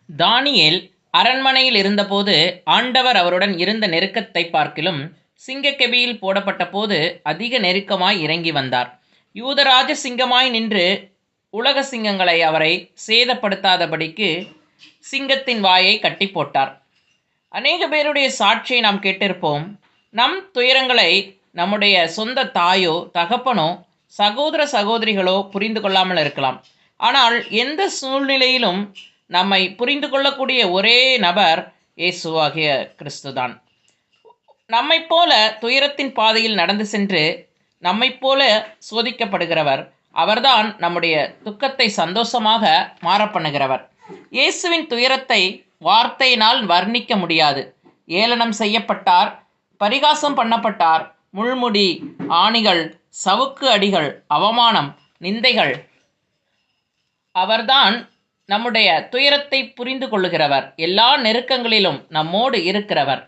தானியேல் அரண்மனையில் இருந்தபோது ஆண்டவர் அவருடன் இருந்த நெருக்கத்தை பார்க்கிலும் சிங்கக்கெபியில் போடப்பட்ட போது அதிக நெருக்கமாய் இறங்கி வந்தார். யூதராஜ சிங்கமாய் நின்று உலக சிங்கங்களை அவரை சேதப்படுத்தாதபடிக்கு சிங்கத்தின் வாயை கட்டி போட்டார். அநேக பேருடைய சாட்சியை நாம் கேட்டிருப்போம். நம் துயரங்களை நம்முடைய சொந்த தாயோ தகப்பனோ சகோதர சகோதரிகளோ புரிந்து கொள்ளாமல் இருக்கலாம். ஆனால் எந்த சூழ்நிலையிலும் நம்மை புரிந்து கொள்ளக்கூடிய ஒரே நபர் இயேசுவாகிய கிறிஸ்துதான். நம்மைப் போல துயரத்தின் பாதையில் நடந்து சென்று நம்மைப் போல சோதிக்கப்படுகிறவர். அவர்தான் நம்முடைய துக்கத்தை சந்தோஷமாக மாறப்பண்ணுகிறவர். இயேசுவின் துயரத்தை வார்த்தையினால் வர்ணிக்க முடியாது. ஏளனம் செய்யப்பட்டார், பரிகாசம் பண்ணப்பட்டார், முள்முடி, ஆணிகள், சவுக்கு அடிகள், அவமானம், நிந்தைகள். அவர்தான் நம்முடைய துயரத்தை புரிந்து கொள்ளுகிறவர். எல்லா நெருக்கங்களிலும் நம்மோடு இருக்கிறவர்.